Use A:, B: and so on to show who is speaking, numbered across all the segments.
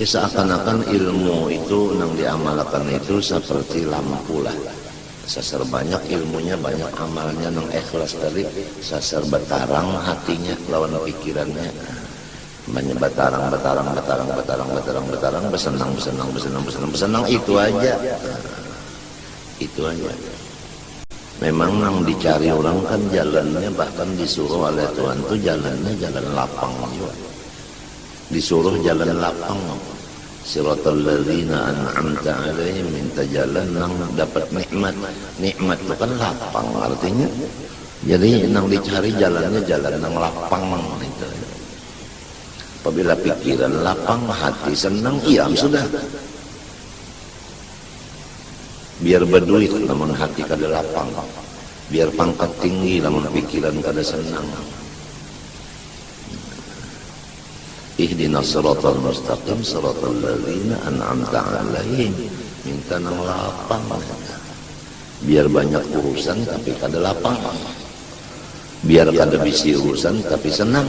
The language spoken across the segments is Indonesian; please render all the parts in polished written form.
A: Seakan-akan ilmu itu yang diamalkan itu seperti lampu lah. Sasar banyak ilmunya, banyak amalnya, nang ikhlas tadi sasar betarang hatinya lawan pikirannya. Banyak betarang besenang itu aja. Itu aja. Memang nang dicari orang kan jalannya, bahkan disuruh oleh Tuhan tuh jalannya jalan lapang juga. Disuruh jalan lapang, siratal ladzina an'amta 'alaihim, minta jalan nang dapat nikmat. Nikmat itu kan lapang artinya. Jadi nang dicari jalannya jalan nang lapang itu. Apabila pikiran lapang, hati senang, iya sudah. Biar berduit namun hati kada lapang. Biar pangkat tinggi namun pikiran kada senang. Ihdinas siratal mustaqim siratal ladzina an'amta 'alaihim, minta nang lapang. Biar banyak urusan tapi kada lapang. Biar kada bisi urusan tapi senang.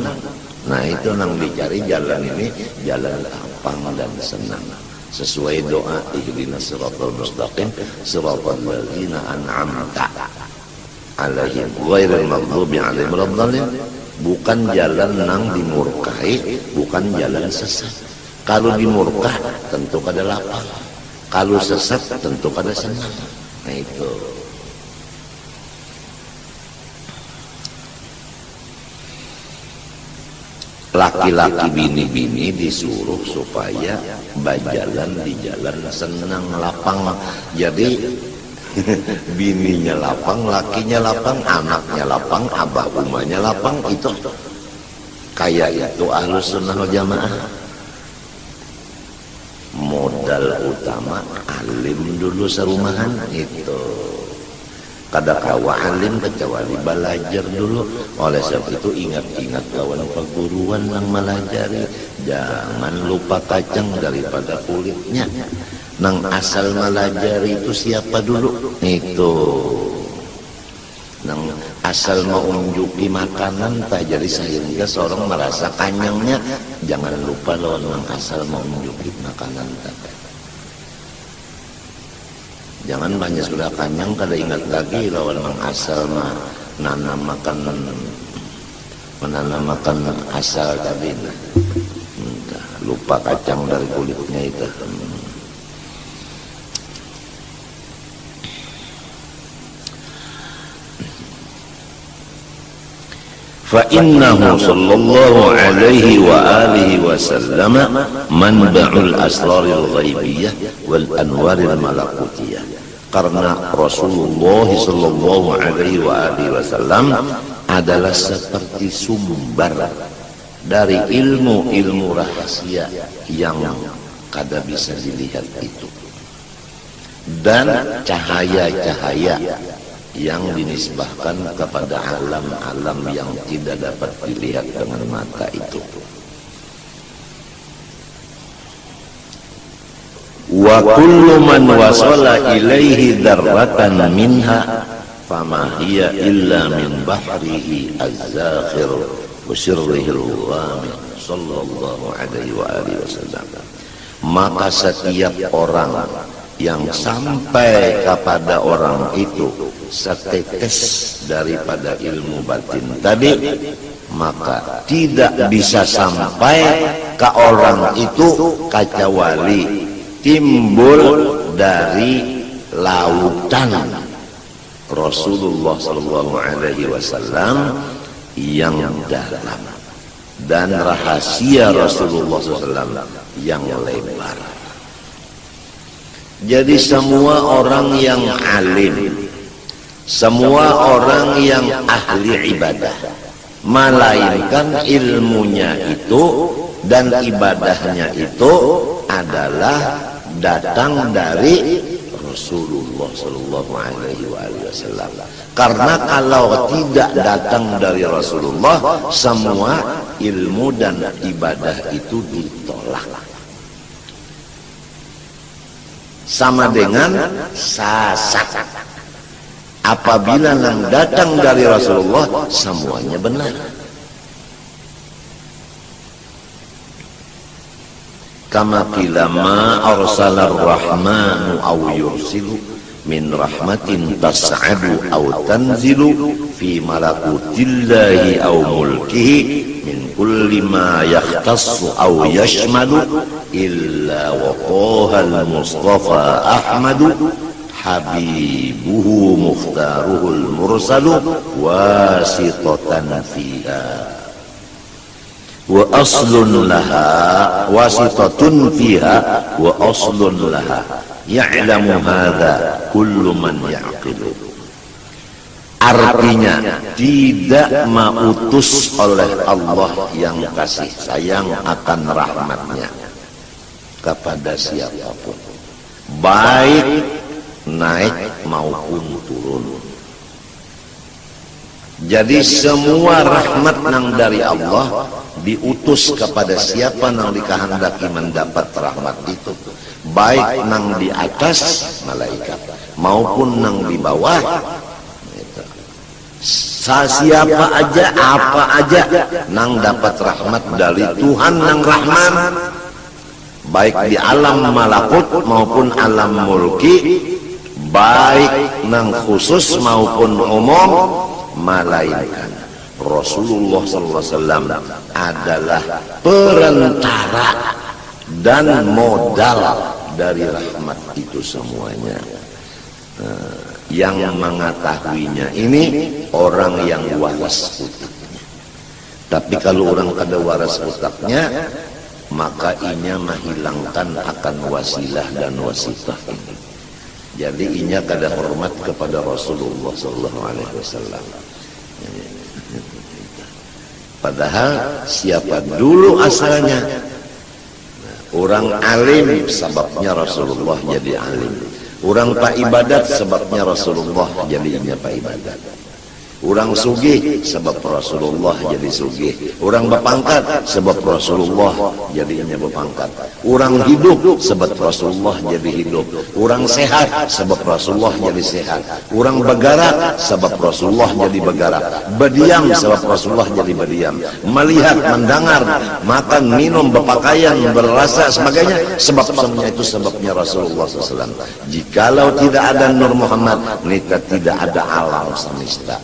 A: Nah itu nang dicari jalan ini, jalan lapang dan senang. Sesuai doa ihdinas siratal mustaqim siratal ladzina an'amta 'alaihim ghairil maghdubi 'alaihim waladdallin. Bukan jalan nang dimurkai, bukan jalan sesat. Kalau dimurkah tentu kada lapang, kalau sesat tentu kada senang. Nah itu. Laki-laki bini-bini disuruh supaya berjalan di jalan senang lapang. Jadi bininya lapang, lakinya lapang, anaknya lapang, abah umahnya lapang. Itu kayak itu Ahlus Sunnah wal Jamaah. Modal utama alim dulu serumahan itu. Kada kawa alim kecuali belajar dulu. Oleh sebab itu ingat-ingat kawan perguruan yang melajari. Jangan lupa kacang daripada kulitnya. Nang asal melajari itu siapa dulu? Itu nang asal mau unjuki makanan tak jadi sehingga seorang merasa kanyangnya. Jangan lupa lawan nang asal mau unjuki makanan tak. Jangan banyak sudah kanyang kada ingat lagi lawan nang asal menanam makan asal tadi. Lupa kacang dari kulitnya itu. فإنه صلى الله عليه وآله وسلم منبع الأسرار الغيبية والأنوار الملكوتية. Karena Rasulullah sallallahu alaihi wa alihi wasallam adalah seperti sumber dari ilmu-ilmu rahasia yang kada bisa dilihat itu, dan cahaya-cahaya yang dinisbahkan kepada alam-alam yang tidak dapat dilihat dengan mata itu. Wa kullu man wasala ilaihi darratan minha fama hiya illa min bahrihi az-zakhir wa sirrihi al-ghami sallallahu alaihi wa alihi wasallam. Maka setiap orang yang sampai kepada orang itu setetes daripada ilmu batin tadi, maka tidak bisa sampai ke orang itu kecuali timbul dari lautan Rasulullah sallallahu alaihi wasallam yang dalam dan rahasia Rasulullah SAW yang lebar. Jadi semua orang yang alim, semua orang yang ahli ibadah, melainkan ilmunya itu dan ibadahnya itu adalah datang dari Rasulullah sallallahu alaihi wasallam. Karena kalau tidak datang dari Rasulullah, semua ilmu dan ibadah itu ditolak. Sama dengan sasat. Apabila yang datang dari Rasulullah, semuanya benar. kama qila ma arsalar rahmanu aw yursilu min rahmatin tas'adu aw tanzilu fi malakutillahi aw mulkihi min kulli ma yakhtassu aw yashmalu illa waqaha al-mustafa ahmadu habibuhu mukhtaruhul mursalu wasitatan fiha wa aslun laha wasitatun fiha wa aslun laha ya'lamu hadha kullu man ya'qilu. Artinya tidak mautus oleh Allah yang kasih sayang akan rahmatnya kepada siapapun, baik naik maupun turun. Jadi semua rahmat nang dari Allah diutus kepada siapa nang dikehendaki mendapat rahmat itu, baik nang di atas malaikat maupun nang di bawah. Siapa aja, apa aja nang dapat rahmat dari Tuhan nang Rahman, baik di alam malakut maupun alam mulki, baik nang khusus maupun umum, malaikat Rasulullah SAW adalah perantara dan modal dari rahmat itu semuanya. Yang mengetahuinya ini orang yang waras utaknya. Tapi kalau orang kada waras utaknya, maka inya menghilangkan akan wasilah dan wasitah ini. Jadi inya kada hormat kepada Rasulullah SAW. Padahal siapa dulu asalnya? Orang alim sebabnya Rasulullah jadi alim. Orang pak ibadat sebabnya Rasulullah jadinya pak ibadat. Orang sugih sebab Rasulullah jadi sugih. Orang berpangkat sebab Rasulullah jadinya berpangkat. Orang hidup sebab Rasulullah jadi hidup. Orang sehat sebab Rasulullah jadi sehat. Orang bergerak sebab Rasulullah jadi bergerak. Berdiam sebab Rasulullah jadi berdiam. Melihat, mendengar, makan, minum, berpakaian, berrasa sebagainya, sebab semuanya itu sebabnya Rasulullah SAW. Jikalau tidak ada Nur Muhammad, kita tidak ada alam semesta.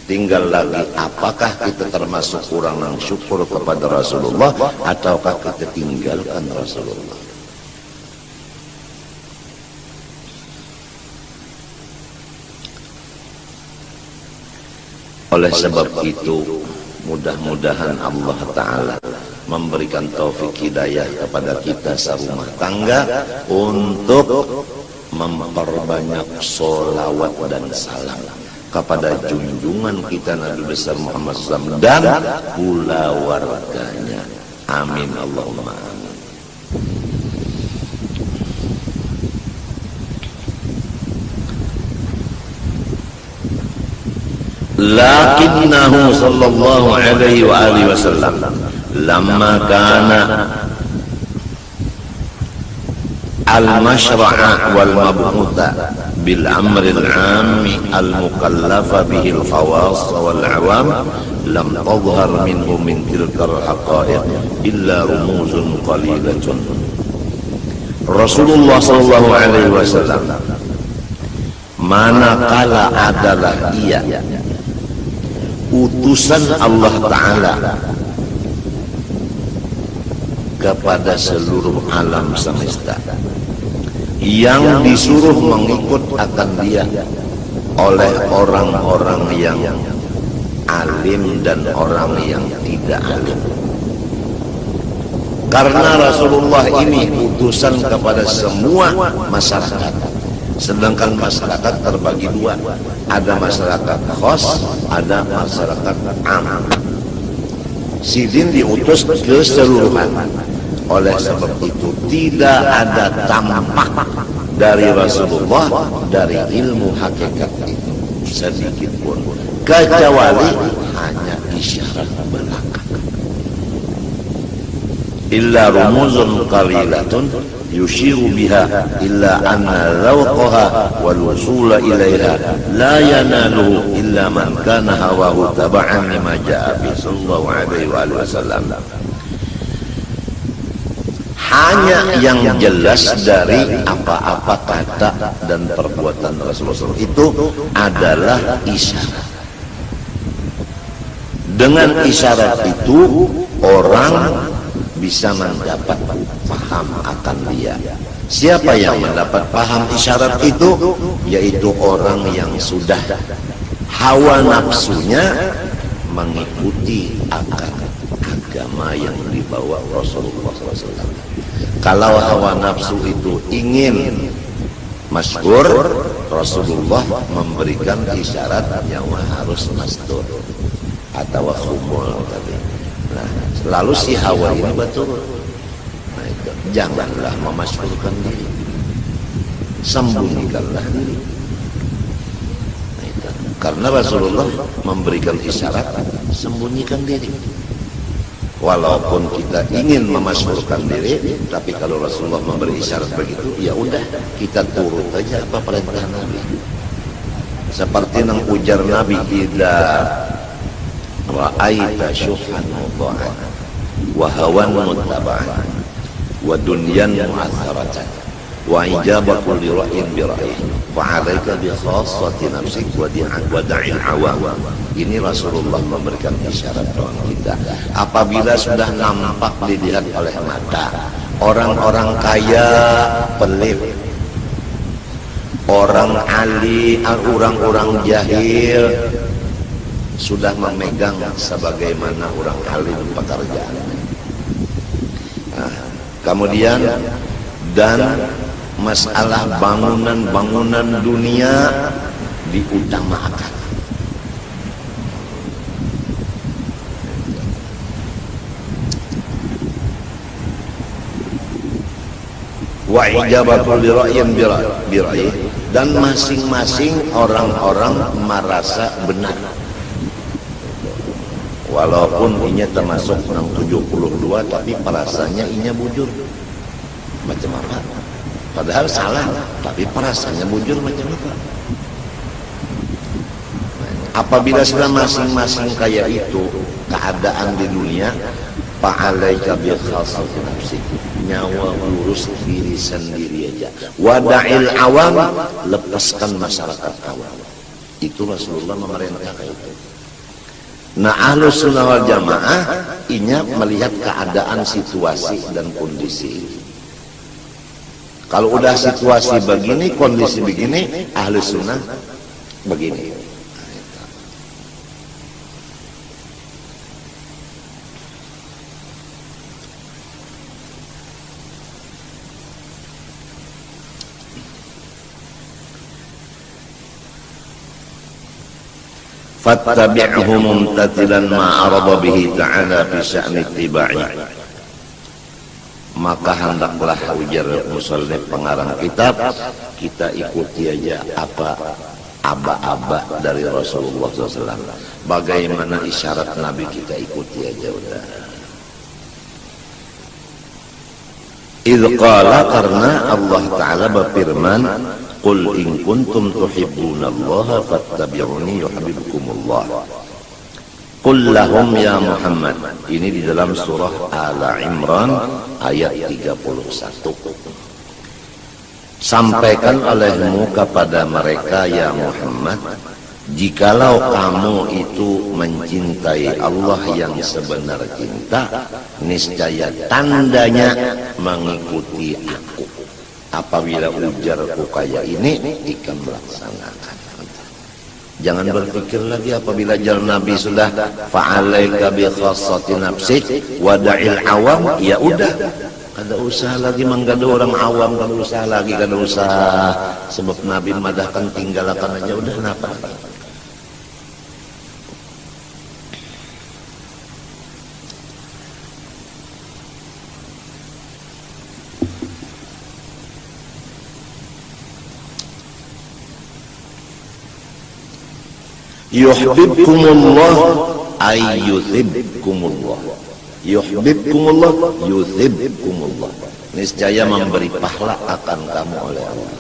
A: Tinggal lagi apakah kita termasuk orang yang syukur kepada Rasulullah ataukah kita tinggalkan Rasulullah. Oleh sebab itu mudah-mudahan Allah Ta'ala memberikan taufik hidayah kepada kita serumah tangga untuk memperbanyak sholawat dan salam kepada junjungan kita Nabi besar Muhammad SAW dan pula warganya. Amin Allahumma amin. Lakinnahu sallallahu alaihi wa alihi wasallam lamma kana al-mashra'a wal mab'utha bil amri al-'ammi al-mukallafa bihi al-khawas wal 'awam lam tadhhar minhu min tilka al-haqa'iq illa rumuzun qalilatun. Rasulullah sallallahu alaihi wasallam manakala adalah ia utusan Allah Ta'ala kepada seluruh alam semesta, yang disuruh mengikut akan dia oleh orang-orang yang alim dan orang yang tidak alim. Karena Rasulullah ini utusan kepada semua masyarakat, sedangkan masyarakat terbagi dua, ada masyarakat khos, ada masyarakat am. Sidin diutus keseluruhan. Oleh sebab itu tidak ada tampak dari Rasulullah dari ilmu hakikat itu sedikit pun, kecuali hanya isyarat belaka. Illa rumuzun qalilatun yushiru biha illa anna zawqaha wal wusula ilaiha la yanaluhu illa man kana hawahu taba'an lima ja'a bi sallallahu alaihi wa sallam. hanya yang jelas dari apa-apa kata dan perbuatan Rasulullah itu adalah isyarat. Dengan isyarat itu orang bisa mendapat paham akan dia. Siapa yang mendapat paham isyarat itu? Yaitu orang yang sudah hawa nafsunya mengikuti akan agama yang dibawa Rasulullah SAW. Kalau hawa nafsu itu ingin masyhur, Rasulullah memberikan isyarat yang harus mastur atau khumul tadi. Nah, lalu si hawa ini betul. Nah, itu. Janganlah memasyhurkan diri, sembunyikanlah diri. Nah, itu. Karena Rasulullah memberikan isyarat sembunyikan diri. Walaupun kita ingin memasyhurkan diri, tapi kalau Rasulullah memberi isyarat begitu, ya udah kita turut aja apa perintah Nabi. Seperti yang ujar Nabi, idza ra'aita syuhan mudha'an wa hawan muttaba'an wa dunyan mu'atharatan wa ijabatu li ra'yin bi ra'yin fa 'alaika bi khassati nafsik wa da'il awam. Ini Rasulullah memberikan isyarat doang kita. Apabila sudah nampak dilihat oleh mata, orang-orang kaya pelit, orang alim, orang-orang jahil sudah memegang sebagaimana orang alim pekerjaan. Nah, kemudian dan masalah bangunan-bangunan dunia diutamakan. Wa ijabatul bira'yin bira'yi, dan masing-masing orang-orang merasa benar. Walaupun inya termasuk 72 tapi perasaannya inya bujur. Macam apa? Padahal salah, tapi perasaannya bujur macam apa? Apabila sudah masing-masing kayak itu keadaan di dunia, fa'alaika bi khassati nafsik, nyawa urus diri sendiri aja. Wada'il awam, lepaskan masyarakat awam. Itu Rasulullah memerintahkan itu. Nah, Ahlus Sunnah wal Jamaah inya melihat keadaan situasi dan kondisi. Kalau udah situasi begini, kondisi begini, Ahlus Sunnah begini. Fattabi'hu mumtathilan ma arada bihi ta'ala fi sya'ni ittiba'i. Maka hendaklah, ujar musannif pengarang kitab, kita ikuti aja apa aba-aba dari Rasulullah SAW. Bagaimana isyarat Nabi kita ikuti aja udah. Idh qala, karena Allah Ta'ala berfirman, qul in kuntum tuhibbunallaha fattabi'uni yuhibbukumullah. Qul lahum ya Muhammad. Ini di dalam surah Al-Imran ayat 31. Sampaikan olehmu kepada mereka ya Muhammad, jikalau kamu itu mencintai Allah yang sebenar cinta, niscaya tandanya mengikuti aku. Apabila ujarku kayak ini, ikan melaksanakan. Jangan berpikir lagi apabila jalan Nabi sudah fa'alaika bi khassati nafsik wada'il awam, ya udah, kada usah lagi menggada orang awam, kada usah lagi, kada usah, sebab Nabi madahkan tinggalkan aja udah. Kenapa? Yuhibbukumullah ay yuthibkumullah. Yuhibbukumullah yuthibkumullah. Niscaya memberi pahala akan kamu oleh Allah.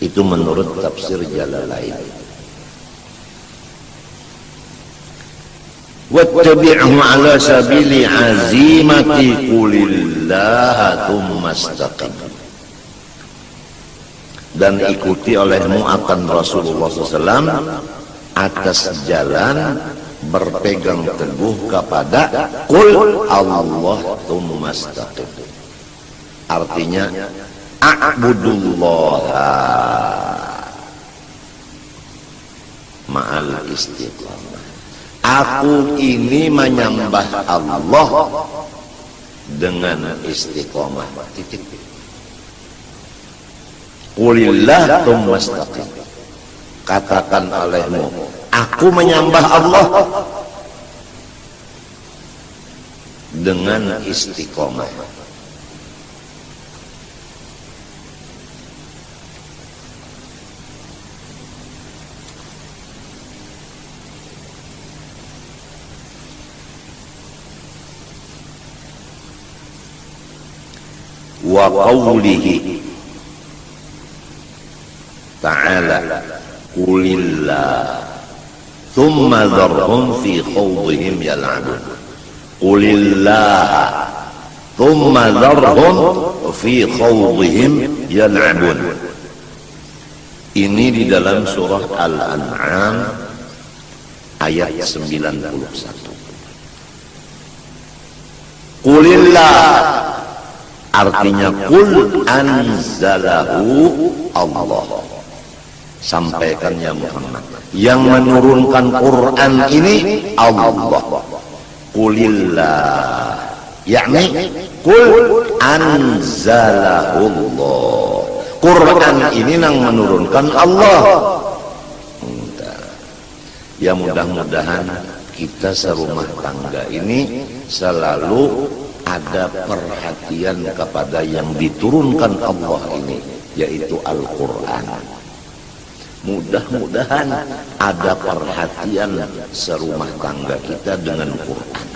A: Itu menurut tafsir Jalalain. Wattabi'hu ala sabili azimati qulillah Qulillah tsumma istaqim. Dan ikuti olehmu akan Rasulullah SAW atas jalan berpegang teguh kepada Qul Allah tsumma istaqim. Artinya a'budullah ma'al istiqamah. Aku ini menyembah Allah dengan istiqamah. Titik. Qulillah tsumma istaqim. Katakan olehmu, aku menyembah Allah dengan istiqamah. Wa qawlihi ta'ala qulillah thumma dharhum fi khawdihim yal'abun. Qulillah thumma dharhum fi khawdihim yal'abun. Ini di dalam surah Al-An'am ayat 91. Qulillah artinya qul anzalahu Allah. Sampaikan ya Muhammad, yang menurunkan Quran ini Allah. Qulillah yakni qul anzalahu Allah. Quran ini yang menurunkan Allah. Ya mudah-mudahan kita serumah tangga ini selalu ada perhatian kepada yang diturunkan Allah ini, yaitu Al-Quran. Mudah-mudahan ada perhatian serumah tangga kita dengan Quran.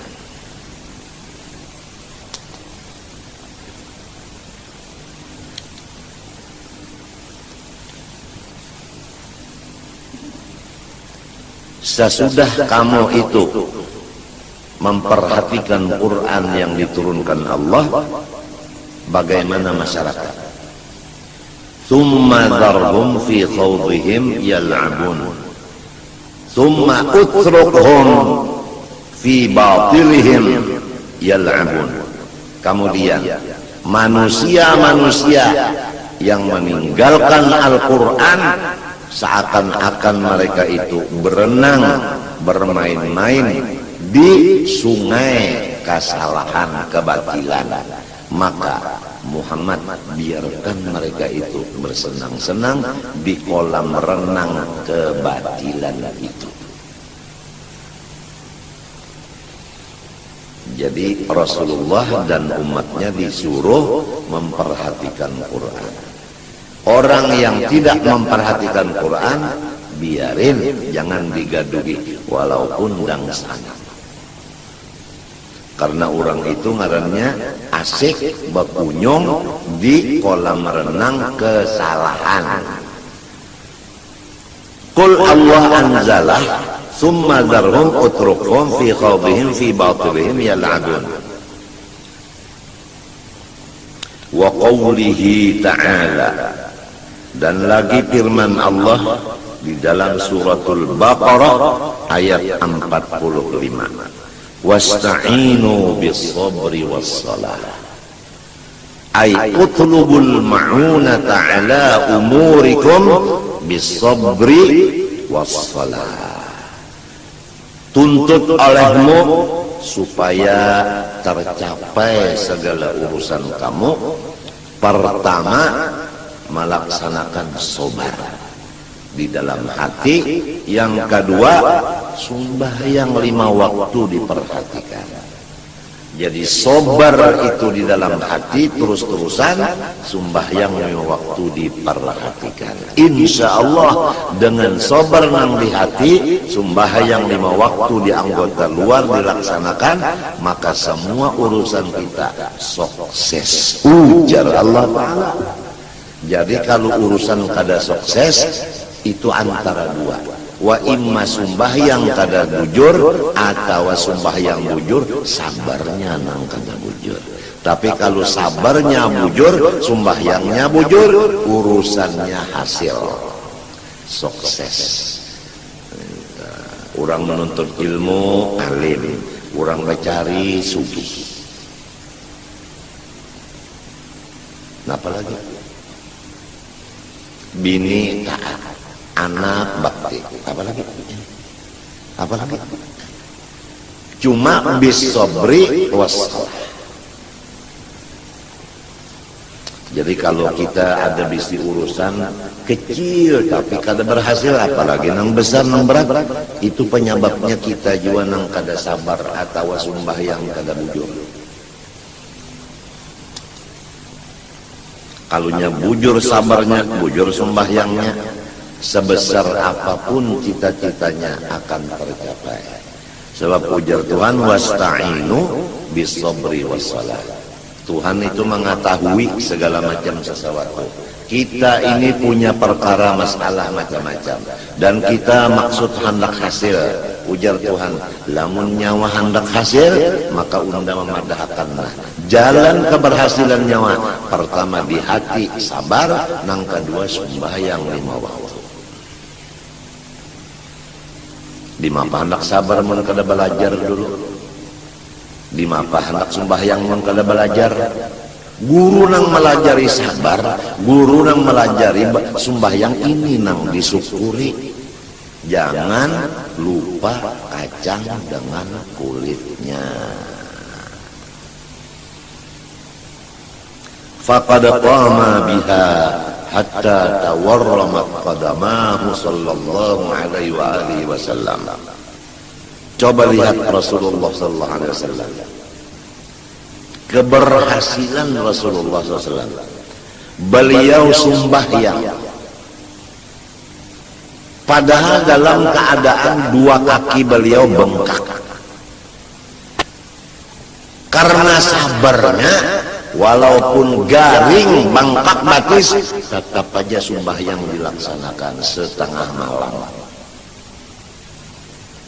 A: Sesudah kamu itu memperhatikan Quran yang diturunkan Allah, bagaimana masyarakat? Tsumma dharhum fi khawdihim yal'abun. Tsumma utrukhum fi batilihim yal'abun. Kemudian manusia-manusia yang meninggalkan Al-Quran seakan-akan mereka itu berenang, bermain-main di sungai kesalahan, kebatilan. Maka Muhammad biarkan mereka itu bersenang-senang di kolam renang kebatilan itu. Jadi Rasulullah dan umatnya disuruh memperhatikan Quran. Orang yang tidak memperhatikan Quran, biarin, jangan digaduhi walaupun dangsana. Karena orang itu ngarannya asik berkunjung di kolam renang kesalahan. Qul Allah anzalah summa dharhum utrukhum fi khawdihim fi batilihim yal'abun. Wa qawlihi ta'ala, dan lagi firman Allah di dalam suratul Baqarah ayat 45. Wasta'inu bis-sabri was-salah. Ay utlubul ma'unata ala umurikum bis-sabri was-salah. Tuntut olehmu supaya tercapai segala urusan kamu. Pertama, melaksanakan sabar di dalam hati. Yang kedua, sembahyang 5 waktu diperhatikan. Jadi sabar itu di dalam hati, terus-terusan sembahyang 5 waktu diperhatikan. Insya Allah dengan sabar nang di hati, sembahyang 5 waktu di anggota luar dilaksanakan, maka semua urusan kita sukses. Ujar Allah Ta'ala. Jadi kalau urusan kada sukses, itu antara dua. Wa imma sembahyang kada bujur, atau sembahyang bujur sabarnya nang kada bujur. Tapi kalau sabarnya bujur, sembahyangnya bujur, urusannya hasil, sukses. Orang menuntut ilmu, alim. Orang mencari, sugih. Nah, apalagi? Bini taat, anak bakti. Apalagi? Apalagi? Cuma bisobri wassalah. Jadi kalau kita ada bisi urusan kecil tapi kada berhasil, apalagi nang besar nang berat, itu penyebabnya kita juga nang kada sabar atau sembahyang kada bujur. Kalunya bujur sabarnya, bujur sembahyangnya, sebesar apapun cita-citanya akan tercapai. Sebab ujar Tuhan, wasta'inu bisobri wassalah. Tuhan itu mengetahui segala macam sesuatu. Kita ini punya perkara masalah macam-macam, dan kita maksud hendak hasil. Ujar Tuhan, lamun nyawa hendak hasil, maka unda memadahkanlah jalan keberhasilan nyawa. Pertama di hati sabar, nang kedua sembahyang 5 waktu. Di mapa hendak sabar mun kada belajar dulu. Di mapa hendak sembahyang mun kada belajar. Guru nang melajari sabar, guru nang melajari sembahyang ini nang disyukuri. Jangan lupa kacang dengan kulitnya. Faqad qama biha hatta tawarramat qadamahu sallallahu alaihi wa alihi wasallam. Coba lihat Rasulullah sallallahu alaihi wasallam. Keberhasilan Rasulullah SAW. Beliau sembahyang, padahal dalam keadaan dua kaki beliau bengkak. Karena sabarnya, walaupun garing bengkak batis, tetap aja sembahyang dilaksanakan setengah malam.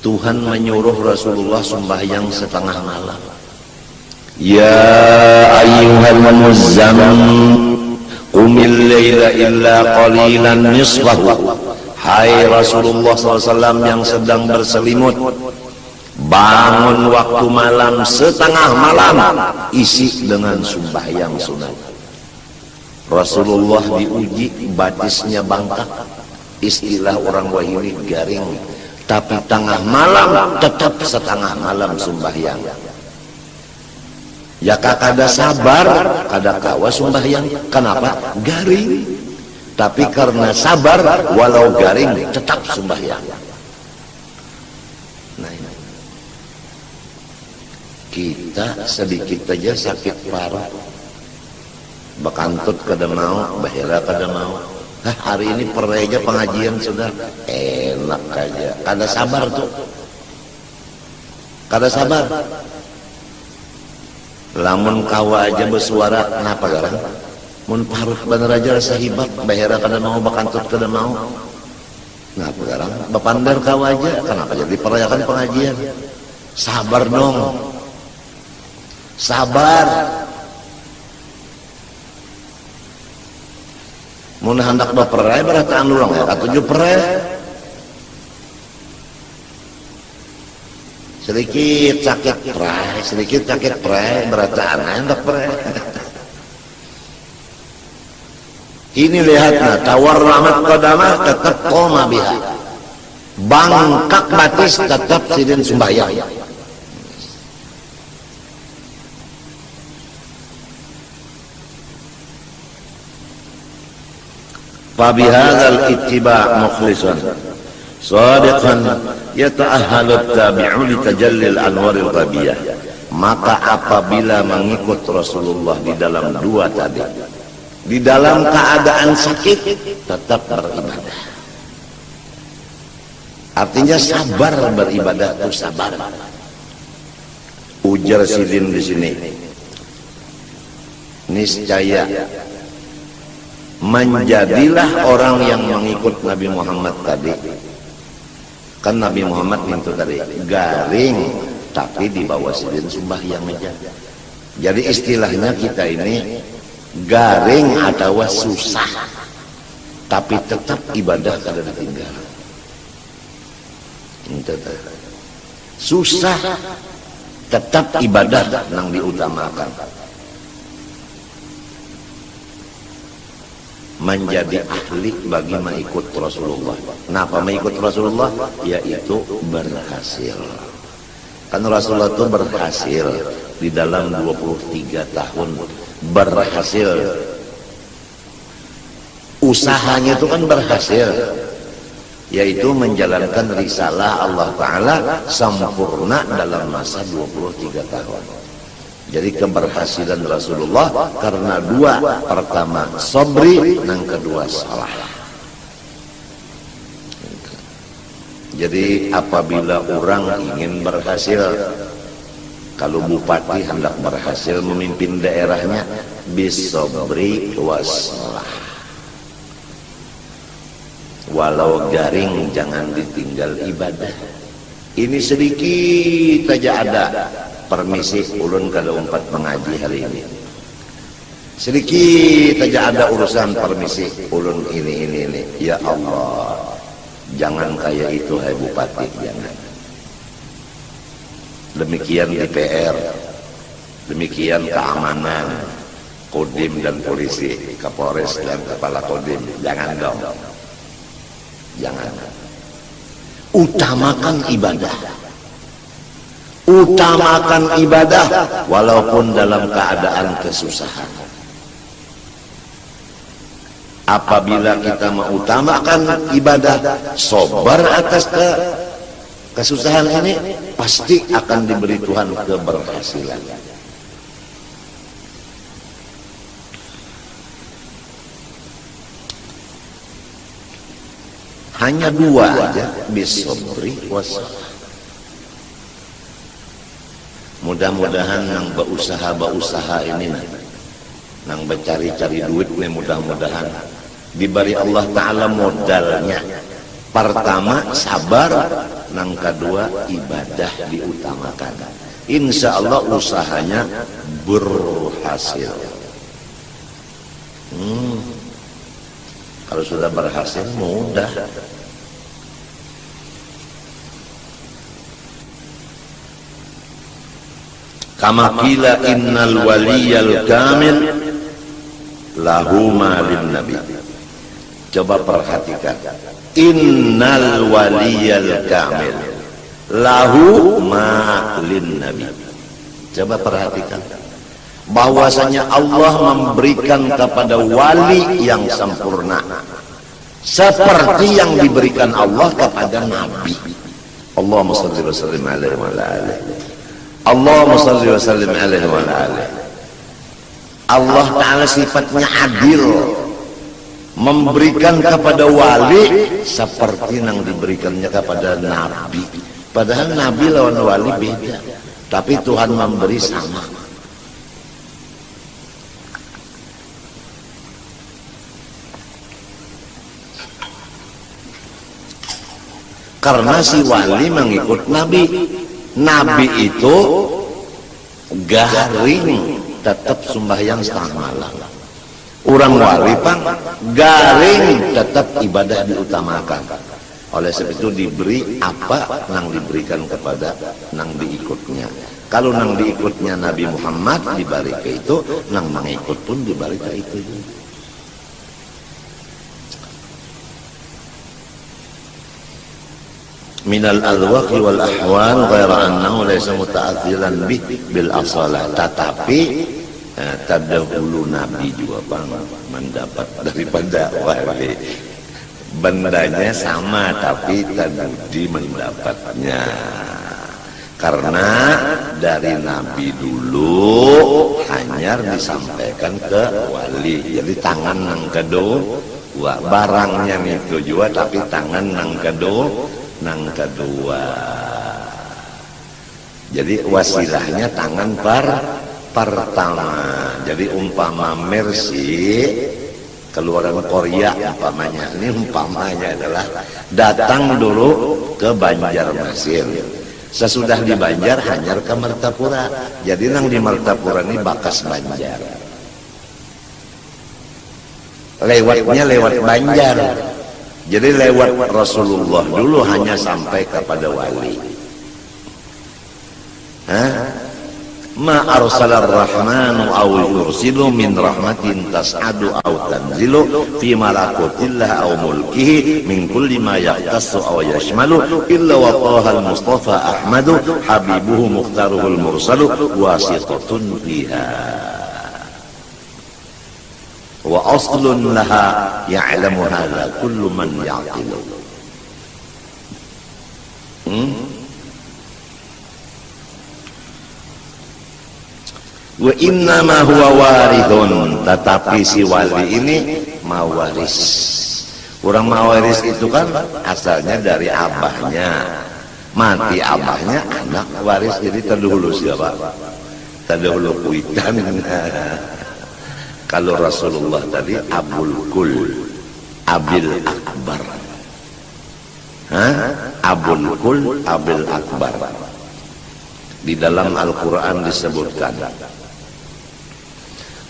A: Tuhan menyuruh Rasulullah sembahyang setengah malam. Ya ayyuhal muzammil qumil laila illa qalilan nisfahu. Hai Rasulullah SAW yang sedang berselimut, bangun waktu malam setengah malam, isi dengan sembahyang sunat. Rasulullah diuji, batisnya bangkak, istilah orang Wahini garing, tapi tengah malam tetap setengah malam sembahyang. Ya kada sabar, kada kawa sembahyang. Kenapa? Garing. Tapi karena sabar, walau garing tetap sembahyang. Nah, kita sedikit aja sakit parah, bekantut kada mau, bahira kada mau. Hari ini pereja pengajian sudah enak aja. Kada sabar tuh, kada sabar. Lamun kawa aja bersuara, kenapa garang? Mun paruh bener aja rasa hibat, bahira kada mau, bakantut kada mau. Kenapa garang? Bapandar kawa aja, kenapa jadi perayakan pengajian? Sabar dong, sabar. Mun hendak baperai berataan lurang ya, katujuh perai. Sedikit sakit pray, sedikit sakit pray, berataan hendak pray. Ini lihatlah, tawarramat qadamah tetap qoma biha. Bangkak batis tetap sidin sembahyang. Fa bihadzal ittiba' mukhlisan sadiqan yata'ahhalu at-tabi'u li tajallil anwaril ghabiyah. Maka apabila mengikut Rasulullah di dalam dua tadi, di dalam keadaan sakit tetap beribadah, artinya sabar beribadah itu sabar. Ujar sidin di sini, niscaya menjadilah orang yang mengikut Nabi Muhammad tadi. Kan Nabi Muhammad itu tadi garing, tapi di bawah sidin sembahyang aja. Jadi istilahnya kita ini garing atau susah, tapi tetap ibadah kada ditinggal. Susah tetap ibadah nang diutamakan. Menjadi ahli bagi mengikut Rasulullah. Kenapa mengikut Rasulullah? Yaitu berhasil. Kan Rasulullah itu berhasil di dalam 23 tahun berhasil. Usahanya itu kan berhasil, yaitu menjalankan risalah Allah Ta'ala sempurna dalam masa 23 tahun. Jadi keberhasilan Rasulullah karena dua, pertama sabri, yang kedua salah. Jadi apabila orang ingin berhasil, kalau bupati hendak berhasil memimpin daerahnya, bisabri wassalah. Walau garing jangan ditinggal ibadah. Ini sedikit saja ada. Permisi ulun kada umpat mengaji hari ini. Sedikit saja ada urusan permisi ulun ini. Ya Allah, jangan kayak itu hai bupati, jangan. Demikian DPR, demikian keamanan, Kodim dan polisi, Kapolres dan kepala Kodim, jangan dong. Jangan. Utamakan ibadah. Utamakan ibadah walaupun dalam keadaan kesusahan. Apabila kita mengutamakan ibadah, sabar atas kesusahan ini, pasti akan diberi Tuhan keberhasilan. Hanya dua aja, bisabri wassalah. Mudah-mudahan nang berusaha ini nang mencari-cari duit nih, mudah-mudahan diberi Allah Ta'ala modalnya. Pertama sabar, nang kedua ibadah diutamakan. Insya Allah usahanya berhasil. Kalau sudah berhasil mudah. Kama qila innal waliyal kamil lahu malin nabi. Coba perhatikan. Innal waliyal kamil lahu malin nabi. Coba perhatikan. Bahwasanya Allah memberikan kepada wali yang sempurna seperti yang diberikan Allah kepada nabi. Allahumma shalli wa sallim alaihi wa ala alihi. Allahumma shalli wa sallim alaihi wa ala alihi. Allah Ta'ala sifatnya adil, memberikan kepada wali seperti yang diberikannya kepada nabi. Padahal nabi lawan wali beda, tapi Tuhan memberi sama. Karena si wali mengikut nabi. Nabi itu garing tetap sembahyang setengah malam. Orang wali pang garing tetap ibadah diutamakan. Oleh sebab itu diberi apa yang diberikan kepada nang diikutnya. Kalau nang diikutnya Nabi Muhammad diberi ke itu, nang mengikut pun diberi ke itu. Minal alwaqi wal ahwal ghaira annahu laysa muta'athilan bil asalah. Tetapi terdahulu Nabi juga bang mendapat daripada wali. Bendanya sama tapi tadi mendapatnya. Karena dari Nabi dulu hanya disampaikan ke wali. Jadi tangan nang kedua, barangnya itu juga tapi tangan nang kedua. Nang kedua, jadi wasilahnya tangan pertama. Jadi umpama Mercy keluaran Korea umpamanya, ini umpamanya adalah datang dulu ke Banjarmasin, Sesudah di Banjar hanyar ke Martapura. Jadi nang di Martapura ini bakas Banjar. Lewatnya lewat Banjar. Jadi lewat Rasulullah dulu hanya sampai kepada wali. Ma arsalar rahmanu aw yursilu min rahmatin tas'adu aw tanzilu fi malakutillah aw mulkihi min kulli ma yaqtassu aw yashmalu illa wa tahal mustafa ahmadu habibuhu mukhtaruhul mursalu wasitatun fiha wa aslun laha ya'lamu hadha kullu man ya'qilu. Wa inna ma huwa warithun, tetapi si wali ini mawaris. Orang mawaris itu kan asalnya dari abahnya. Mati abahnya, anak waris, jadi terdahulu siapa? Terdahulu kuitan. Kalau Rasulullah tadi Abul Kul, Abil Akbar. Abul Kul, Abil Akbar. Di dalam Al-Quran disebutkan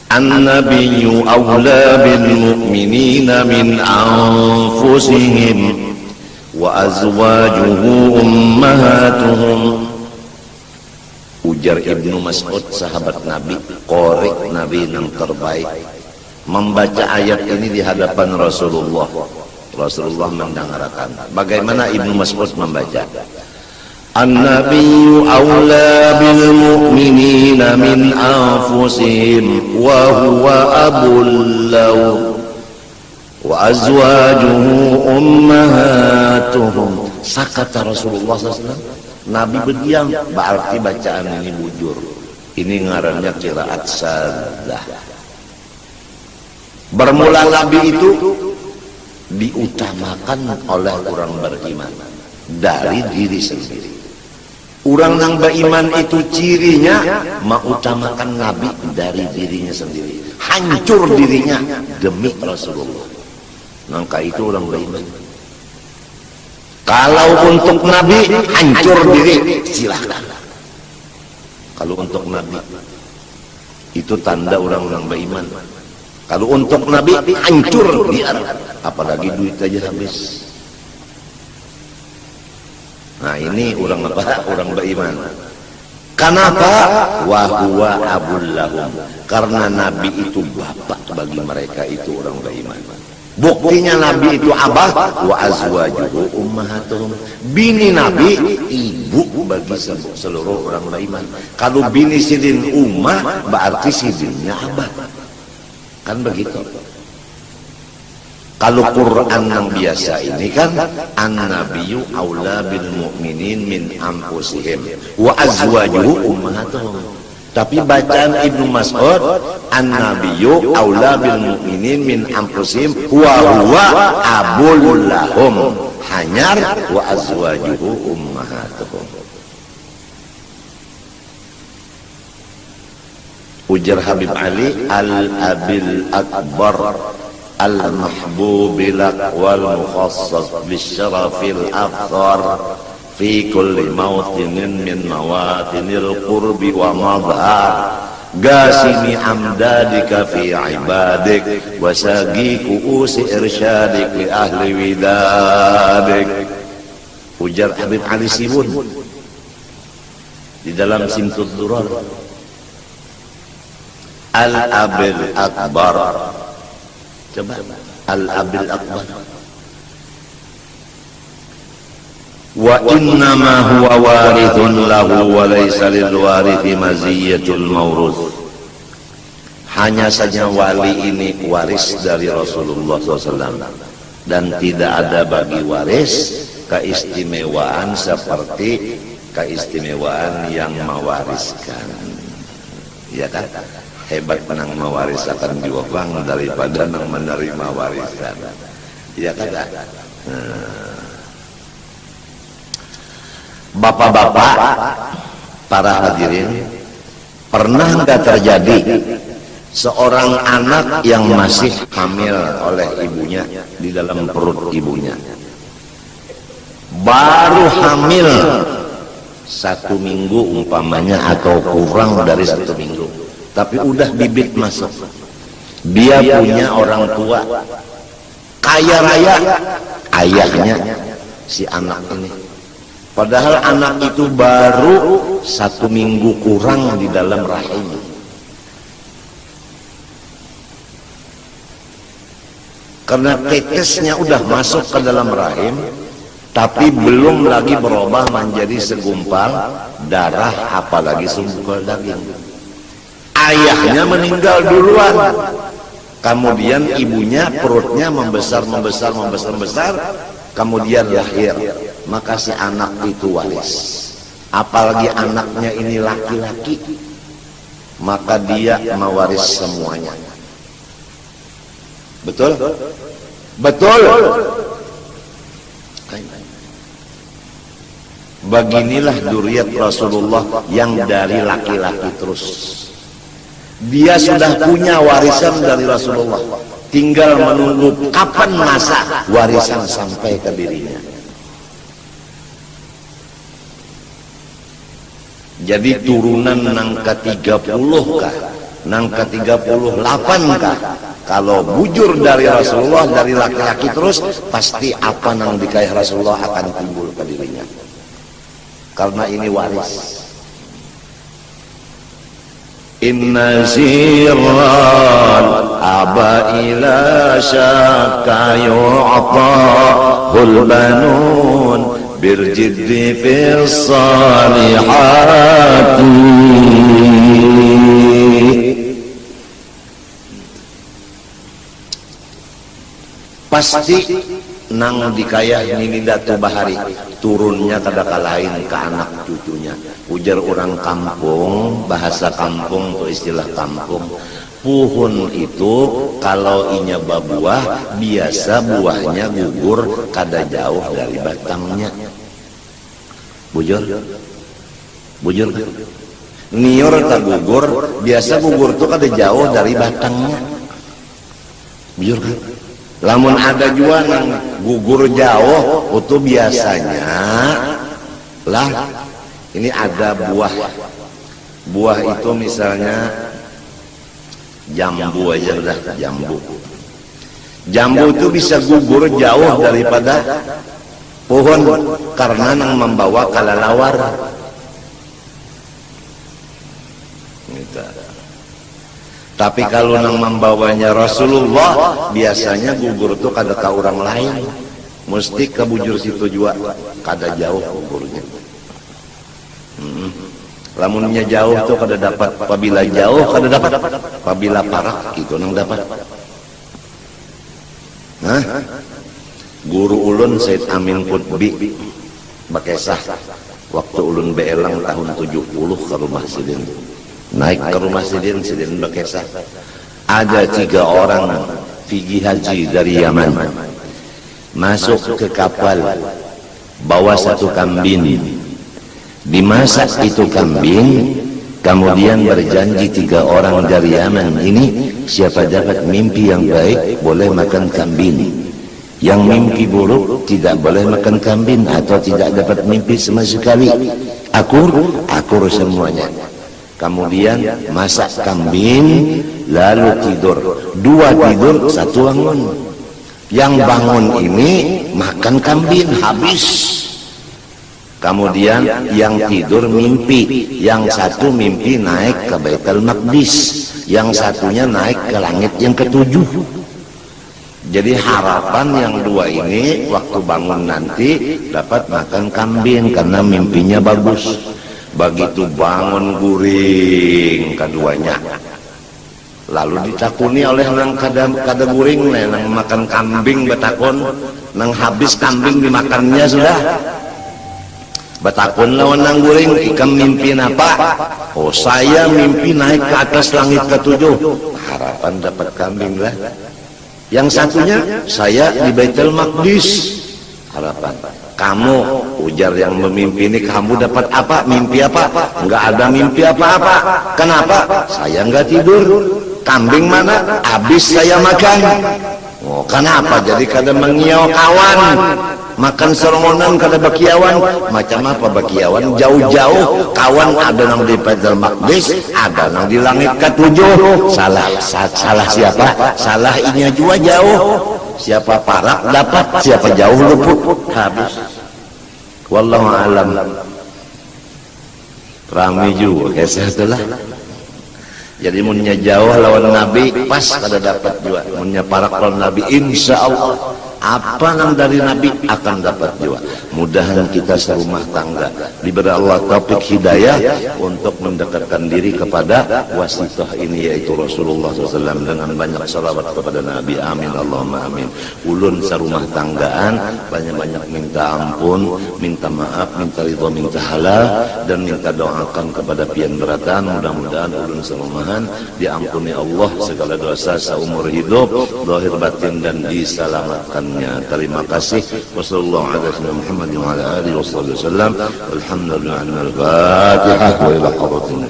A: An-nabiyyu awla bil mu'minina min anfusihim wa azwajuhu ummahatuhum. Ujar Ibnu Mas'ud, sahabat Nabi, qori Nabi yang terbaik, membaca ayat ini di hadapan Rasulullah. Rasulullah mendengarkan. Bagaimana Ibnu Mas'ud membaca? An-nabiyyu awla bil mu'minina min anfusihim wa huwa abul lahum wa azwajuhu ummahatuhum. Sakata Rasulullah SAW. Nabi berdiam, berarti bacaan ini bujur. Ini ngarannya qiraat saddah. Bermula Nabi itu diutamakan oleh orang beriman dari diri sendiri. Orang yang beriman itu cirinya mengutamakan Nabi dari dirinya sendiri. Hancur dirinya demi Rasulullah. Maka itu orang beriman. Kalau untuk Nabi hancur diri, silakan. Kalau untuk Nabi itu tanda orang-orang beriman. Kalau untuk Nabi hancur dia, apalagi duit aja habis. Nah ini orang apa? Orang beriman. Kenapa? Wa huwa abul lahum. Karena Nabi itu bapak bagi mereka, itu orang beriman. Buktinya Nabi itu abah, wa azwajuhu ummahatuhum. Bini Nabi ibu bagi seluruh orang beriman. Kalau bini sidin ummah berarti sidinnya abah. Kan begitu. Kalau Quran yang biasa ini kan an-nabiyyu aula bil mu'minin min anfusihim wa azwajuhu ummahatuhum. Tapi bacaan Ibnu Mas'ud an-nabiyyu aula bil mu'minin min anfusihim wa huwa abul lahum, hanyar wa azwajuhu ummahatuhum. Ujar Habib Ali al-abil akbar al-mahbub lak wal mukhassas bisyarafil afdar fi kulli mawtinin min mawatinil qurbi wa madhar gasini amdadika fi ibadik wasagi kuusi irsyadik li ahli widadik. Ujar Habib Ali Sibun di dalam Simtud Durar, al-abil akbar. Coba al-abil akbar. Wa innama huwa warithun lahu wa laysa lil warithi maziyatul mawruth. Hanya saja wali ini waris dari Rasulullah SAW, dan tidak ada bagi waris keistimewaan seperti keistimewaan yang mewariskan. Ya kan? Hebat menang mewarisakan jiwa bang daripada nang menerima warisan. Iya kan? Bapak-bapak, para hadirin, pernah nggak terjadi seorang anak yang masih hamil oleh ibunya di dalam perut ibunya, baru hamil 1 minggu umpamanya atau kurang dari 1 minggu, tapi udah bibit masuk. Dia punya orang tua kaya raya, ayahnya si anak ini, padahal anak itu baru 1 minggu kurang di dalam rahim. Karena tetesnya udah masuk ke dalam rahim, tapi belum lagi berubah menjadi segumpal darah, apalagi segumpal daging. Ayahnya meninggal duluan, kemudian ibunya perutnya membesar, kemudian lahir. Maka si anak itu waris, apalagi anaknya ini laki-laki, maka dia mewaris semuanya. Betul? Betul. Beginilah dzurriyyat Rasulullah yang dari laki-laki terus. Dia sudah punya warisan dari Rasulullah, tinggal menunggu kapan masa warisan sampai ke dirinya. Jadi turunan nang ke-30 kah, nang ke-38 kah, kalau bujur dari Rasulullah, dari laki-laki terus, pasti apa nang dikayah Rasulullah akan timbul ke dirinya, karena ini waris. Inna zirral aba ila syaka yu'tahul banun birjiddi fis salihati. Pasti nang dikayah nini Datu Bahari turunnya kadaka lain ke anak cucunya. Ujar orang kampung, bahasa kampung atau istilah kampung, pohon itu kalau inya berbuah biasa buahnya gugur kada jauh dari batangnya. Bujur nior tak gugur, biasa gugur tuh kada jauh dari batangnya. Bujur kan? Lamun ada juga yang gugur jauh, itu biasanya lah ini ada buah itu misalnya jambu aja udah, jambu itu bisa gugur jauh daripada pohon karena yang membawa kalalawar gitu. Tapi kalau nang membawanya Rasulullah, biasanya gugur itu kada ke orang lain, mesti ke bujur situ juga, kada jauh gugurnya. Lamunnya jauh tuh kada dapat, apabila jauh kada dapat, apabila parah itu nang dapat. Nah, guru ulun Said Amin Qutbi bakesah waktu ulun beelang tahun 70 ke rumah Sidin. Naik ke rumah Sidin bakesah, ada 3 orang pergi haji dari Yaman, masuk ke kapal bawa 1 kambing, dimasak itu kambing, kemudian berjanji 3 orang dari Yaman ini, siapa dapat mimpi yang baik boleh makan kambing, yang mimpi buruk tidak boleh makan kambing atau tidak dapat mimpi sama sekali. Akur semuanya. Kemudian masak kambing, lalu tidur. 2 tidur, 1 bangun. Yang bangun ini makan kambing habis. Kemudian yang tidur mimpi, yang 1 mimpi naik ke Baitul Maqdis, yang satunya naik ke langit yang ke-7. Jadi harapan yang 2 ini waktu bangun nanti dapat makan kambing karena mimpinya bagus. Begitu bangun guring keduanya, lalu ditakuni oleh nang kada guring, nang makan kambing betakon, nang habis kambing dimakannya sudah betakon lawan nang guring, ikam mimpi apa? Oh, saya mimpi naik ke atas langit ke-7. Harapan dapat kambing lah. Yang satunya saya di Baitul Maqdis. Harapan kamu, ujar yang memimpi ini, kamu dapat apa? Mimpi apa? Enggak ada mimpi apa-apa. Kenapa? Saya enggak tidur. Kambing mana? Habis saya makan. Oh, kenapa? Jadi kada mengiau kawan. makan serongonan kada bakiawan. Macam apa bakiawan? Jauh-jauh kawan ada nang di Baitul Maqdis, ada nang di langit ketujuh. Salah siapa? Salah inya juga jauh. Siapa parak dapat, siapa jauh luput. Habis. Wallahu alam. Rame juga kisah itulah. Jadi munnya jauh lawan Nabi pas kada dapat juga. Munnya parak lawan Nabi insya Allah apa nang dari Nabi akan dapat juga. Mudahan kita serumah tangga diberi Allah taufik hidayah untuk mendekatkan diri kepada wasitah ini yaitu Rasulullah SAW dengan banyak salawat kepada Nabi. Amin Allahumma amin. Ulun serumah tanggaan banyak-banyak minta ampun, minta maaf, minta ridha, minta halal, dan minta doakan kepada pian beratan. Mudah-mudahan ulun serumahan diampuni Allah segala dosa seumur hidup, zahir batin, dan diselamatkannya. Terima kasih. Wassalamualaikum warahmatullahi wabarakatuh. Alhamdulillah. Al-Fatihah wa ila hadratin.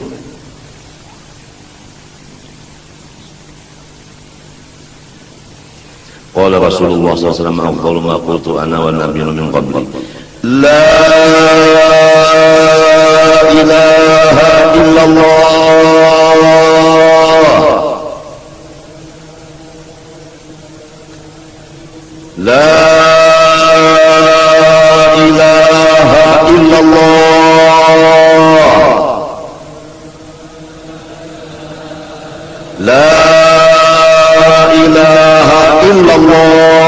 A: Qala Rasulullah SAW afdalu ma qultu ana wa nabiyyun min qabli la ilaha illallah la ilaha illallah la ilaha illallah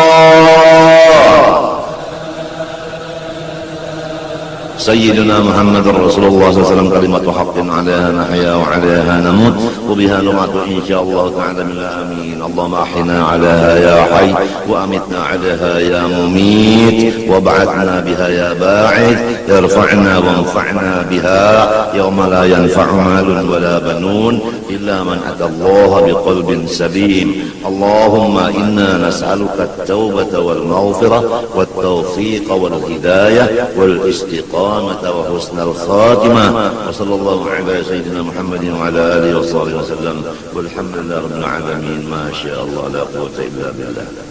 A: Sayyidina Muhammad Rasulullah SAW kalimatu haqqin alaiha nahya wa alaiha namut wa biha numatu insyaallah ta'ala min amin. Allahumma ahyina alaiha ya hayy wa amitna alaiha ya mumit wa ba'athna biha ya ba'ith yarfa'na wa anfa'na biha yawma la yanfa'u malun wa la banun illa man atallaha biqalbin salim. Allahumma inna nas'aluka at-taubata wal maghfirah wat tawfiq wal hidayah wal istiqamah وحسن الخاتمة وصلى الله على سيدنا محمد وعلى آله وصحبه وسلم والحمد لله رب العالمين. ما شاء الله لا قوة إلا بالله.